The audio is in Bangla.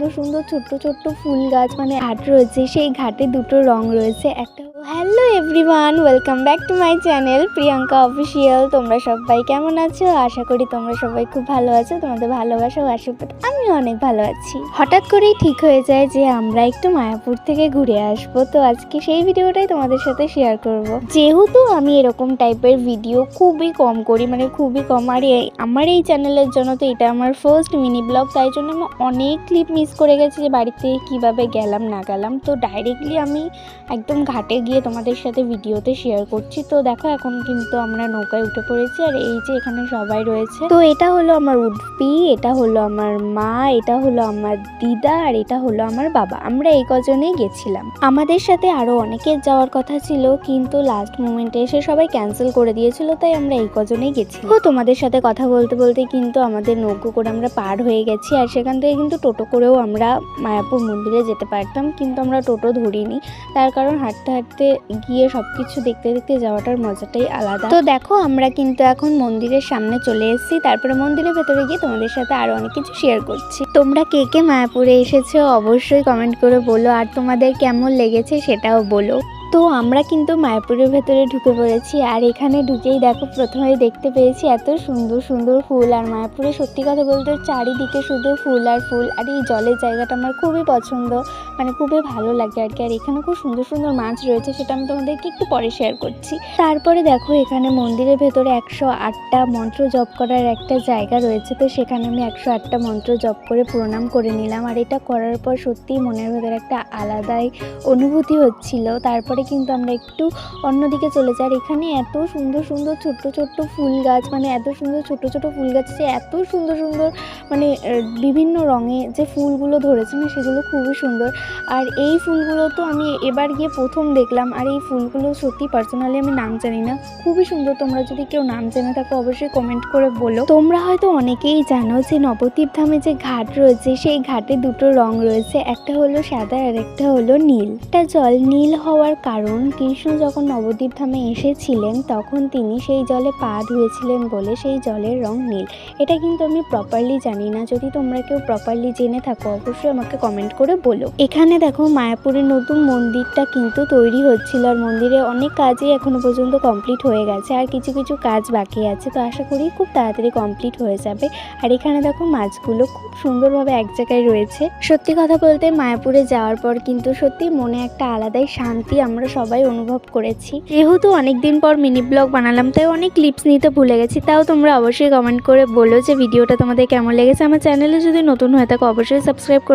সুন্দর সুন্দর ছোট্ট ছোট্ট ফুল গাছ মানে ঘাট রয়েছে, সেই ঘাটে দুটো রং রয়েছে। একটা hello everyone, welcome back to my channel Priyanka official. তোমরা সবাই কেমন আছো? আশা করি তোমরা সবাই খুব ভালো আছো। তোমাদের ভালোবাসা ও আশীর্বাদ আমিও অনেক ভালো আছি। হঠাৎ করেই ঠিক হয়ে যায় যে আমরা একটু মায়াপুর থেকে ঘুরে আসবো, তো আজকে সেই ভিডিওটাই তোমাদের সাথে শেয়ার করব। যেহেতু আমি এরকম টাইপের ভিডিও খুবই কম করি, মানে খুবই কম, আর আমার এই চ্যানেলের জন্য তো এটা আমার ফার্স্ট মিনি ব্লগ, তাই জন্য আমি অনেক ক্লিপ মিস করে গেছি যে বাড়িতে কিভাবে গেলাম না গেলাম। তো ডাইরেক্টলি আমি একদম ঘাটে গিয়ে তোমাদের সাথে ভিডিওতে শেয়ার করছি। তো দেখো এখন কিন্তু আমরা নৌকায় উঠে পড়েছি, আর এই যে এখানে সবাই রয়েছে। তো এটা হলো আমার উডপি, এটা হলো আমার মা, এটা হলো আমার দিদা, আর এটা হলো আমার বাবা। আমরা এই কজনেই গেছিলাম। আমাদের সাথে আরো অনেকের যাওয়ার কথা ছিল, কিন্তু লাস্ট মোমেন্টে এসে সবাই ক্যান্সেল করে দিয়েছিল, তাই আমরা এই কজনেই গেছি। তো তোমাদের সাথে কথা বলতে বলতে কিন্তু আমাদের নৌকো করে আমরা পার হয়ে গেছি, আর সেখান থেকে কিন্তু টোটো করেও আমরা মায়াপুর মন্দিরে যেতে পারতাম, কিন্তু আমরা টোটো ধরিনি। তার কারণ হাঁটতে হাঁটতে গিয়ে সবকিছু দেখতে দেখতে যাওয়াটার মজাটাই আলাদা। তো দেখো আমরা কিন্তু এখন মন্দিরের সামনে চলে এসেছি, তারপরে মন্দিরের ভেতরে গিয়ে তোমাদের সাথে আরো অনেক কিছু শেয়ার করছি। তোমরা কে কে মায়াপুরে এসেছো অবশ্যই কমেন্ট করে বলো, আর তোমাদের কেমন লেগেছে সেটাও বলো। তো আমরা কিন্তু মায়াপুরের ভেতরে ঢুকে পড়েছি, আর এখানে ঢুকেই দেখো প্রথমে দেখতে পেয়েছি এত সুন্দর সুন্দর ফুল। আর মায়াপুরে সত্যি কথা বলতে চারিদিকে শুধু ফুল আর ফুল, আর এই জলের জায়গাটা আমার খুবই পছন্দ, মানে খুবই ভালো লাগে আর কি। আর এখানে খুব সুন্দর সুন্দর মাছ রয়েছে, সেটা আমি তোমাদেরকে একটু পরে শেয়ার করছি। তারপরে দেখো এখানে মন্দিরের ভেতরে 108টা মন্ত্র জপ করার একটা জায়গা রয়েছে, তো সেখানে আমি 108টা মন্ত্র জপ করে প্রণাম করে নিলাম। আর এটা করার পর সত্যিই মনের ভেতরে একটা আলাদাই অনুভূতি হচ্ছিল। তারপরে কিন্তু আমরা একটু অন্যদিকে চলে যাই, আর এখানে এত সুন্দর সুন্দর ছোট্ট ছোট্ট ফুল গাছ, মানে এত সুন্দর ছোট ছোট ফুল গাছ, যে এত সুন্দর সুন্দর মানে বিভিন্ন রঙে যে ফুলগুলো ধরেছে না সেগুলো খুবই সুন্দর। আর এই ফুলগুলো তো আমি এবার গিয়ে প্রথম দেখলাম, আর এই ফুলগুলো সত্যি পার্সোনালি আমি নাম জানি না, খুবই সুন্দর। তোমরা যদি কেউ নাম জেনে থাকো অবশ্যই কমেন্ট করে বলো। তোমরা হয়তো অনেকেই জানো যে নবদ্বীপ ধামে যে ঘাট রয়েছে সেই ঘাটে দুটো রং রয়েছে, একটা হলো সাদা আর একটা হলো নীল। একটা জল নীল হওয়ার কারণ কৃষ্ণ যখন নবদ্বীপ ধামে এসেছিলেন তখন তিনি সেই জলে পা ধুয়েছিলেন বলে সেই জলের রং নীল। এটা কিন্তু আমি প্রপারলি জানি না, যদি তোমরা কেউ প্রপারলি জেনে থাকো অবশ্যই আমাকে কমেন্ট করে বলো। এখানে দেখো মায়াপুরের নতুন মন্দিরটা কিন্তু তৈরি হচ্ছিল, আর মন্দিরে অনেক কাজই এখনো পর্যন্ত কমপ্লিট হয়ে গেছে, আর কিছু কিছু কাজ বাকি আছে, তো আশা করি খুব তাড়াতাড়ি কমপ্লিট হয়ে যাবে। আর এখানে দেখো মাছগুলো খুব সুন্দরভাবে এক জায়গায় রয়েছে। সত্যি কথা বলতে মায়াপুরে যাওয়ার পর কিন্তু সত্যি মনে একটা আলাদাই শান্তি আমরা সবাই অনুভব করেছি। যেহেতু অনেকদিন পর মিনি ব্লগ বানালাম, তাই অনেক ক্লিপস নিতে ভুলে গেছি, তাও তোমরা অবশ্যই কমেন্ট করে বলো যে ভিডিওটা তোমাদের কেমন লেগেছে। আমার চ্যানেলে যদি নতুন হয়ে থাকো অবশ্যই সাবস্ক্রাইব করে